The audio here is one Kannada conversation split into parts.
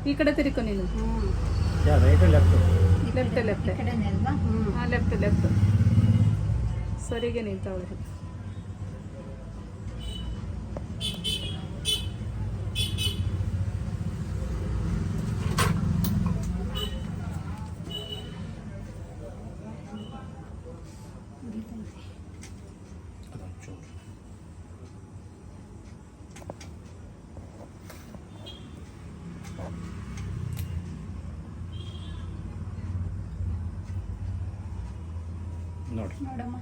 ಈ ಕಡೆ ತಿರ್ಕೊ ನೀನು. ರೈಟ್ ಲೆಫ್ಟ್ ಲೆಫ್ಟ್ ಲೆಫ್ಟ್ ಈ ಕಡೆನೇ ಅಲ್ವಾ? ಹಾಂ ಲೆಫ್ಟ್ ಲೆಫ್ಟ್ ಸರಿಗೆ ನಿಂತವಳೆ. ನೋಡಿ ನೋಡಮ್ಮ,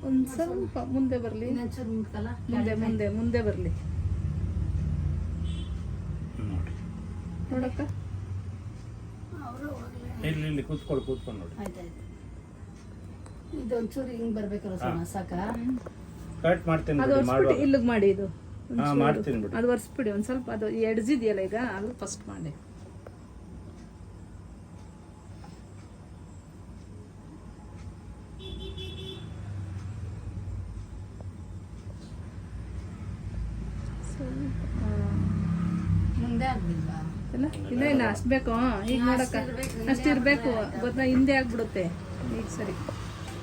ಒಂದು ಸ್ವಲ್ಪ ಮುಂದೆ ಬರಲಿ. ಇನ್ನೊಂಚೂರು ಮುಂದ್ಕಲ್ಲ. ಮುಂದೆ ಮುಂದೆ ಮುಂದೆ ಬರಲಿ. ನೋಡಿ ನೋಡಕ್ಕ. ಅವರು ಹೋಗ್ಲಿ. ಇಲ್ಲಿ ಕೂತ್ಕೊಂಡು ನೋಡಿ. ಆಯ್ತಾಯ್ತು. ಇದೊಂಚೂರು ಹಿಂಗ್ ಬರ್ಬೇಕಲ್ಲ ಸೋನ, ಸಾಕ? ಕಟ್ ಮಾಡ್ತೀನಿ ಅದು ಬಿಡಿ, ಒರ್ಸ್ಬಿಟ್ಟು ಮಾಡುವಾಗ. ಇಲ್ಲಿಗೆ ಮಾಡಿ. ಇದು ಹಾ ಮಾಡ್ತೀನಿ ಬಿಡಿ. ಅದು ಒರ್ಸ್ಬಿಡಿ ಒಂದು ಸ್ವಲ್ಪ. ಅದು ಎಡ್ಜಿದೆಯಲ್ಲ ಈಗ, ಅದು ಫಸ್ಟ್ ಮಾಡಿ. ಮುಂದೆ ಆಗ್ಬಿಲ್ವಾ? ಇಲ್ಲ ಇಲ್ಲ ಇಲ್ಲ ಅಷ್ಟು ಬೇಕು. ಈಗ ನೋಡಕ್ಕ ಅಷ್ಟು ಇರಬೇಕು. ಗೊತ್ತಾ, ಹಿಂದೆ ಆಗ್ಬಿಡುತ್ತೆ. ಈಗ ಸರಿ.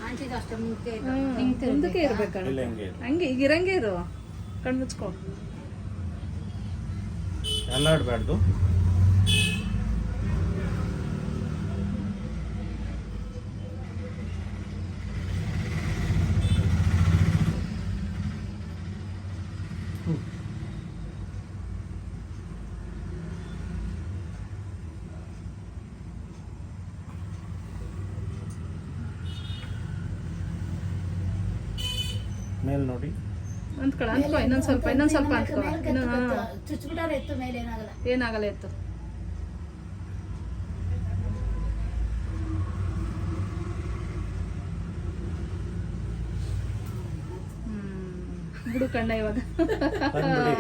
ಆಂಟಿದು ಅಷ್ಟೇ ಮುಂದೆ ಮುಂದಕ್ಕೆ ಇರ್ಬೇಕಣ್ಣ. ಇಲ್ಲ ಹಿಂಗೆ ಇರು. ಹಂಗೆ ಈಗ ಇರಂಗೆ ಇರು. ಕಣ್ಣು ಮುಚ್ಕೊ. ಅಲ್ಲಾಡಬಾರ್ದು. ಮೇಲೆ ನೋಡಿ. ಅಂದ್ಕೊಳ ಅಂದ್ಕೊ. ಇನ್ನೊಂದು ಸ್ವಲ್ಪ ಅಂದ್ಕೊ. ಇನ್ನು ಚುಚ್ಬಿಟ್ಟಾರೆ ಎತ್ತು ಮೇಲೆ ಏನಾಗಲ್ಲ. ಏನಾಗಲ್ಲ ಎತ್ತು. ಬಿಡು ಕಣ್ಣ ಇವಾಗ. ಬಂದ್ಬಿಡಿ.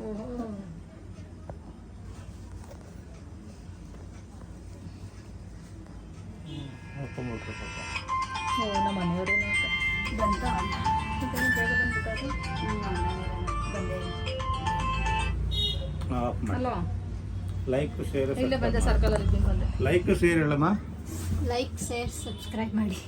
ಓಹೋ. ನೋಡ್ಕೊಂಬಿಟ್ರು ಸ್ವಲ್ಪ. ಓ ನಮ್ಮ ಮನೆಯವ್ರೇನೆ ಬಂತ ಬೇಗ ಬಂದ್ಬಿಟ್ಟಾರೆ. ಬಂದೆ. ಆಫ್ ಮಾಡಿ. ಅಲ್ವಾ? ಲೈಕ್ ಶೇರ್ ಇಲ್ಲೇ ಬಂದೆ ಸರ್ಕಲ್ ಅಲ್ಲಿ ಬಂದೆ. ಲೈಕ್ ಶೇರ್ ಹೇಳಮ್ಮ. ಲೈಕ್ ಶೇರ್ ಸಬ್ಸ್ಕ್ರೈಬ್ ಮಾಡಿ.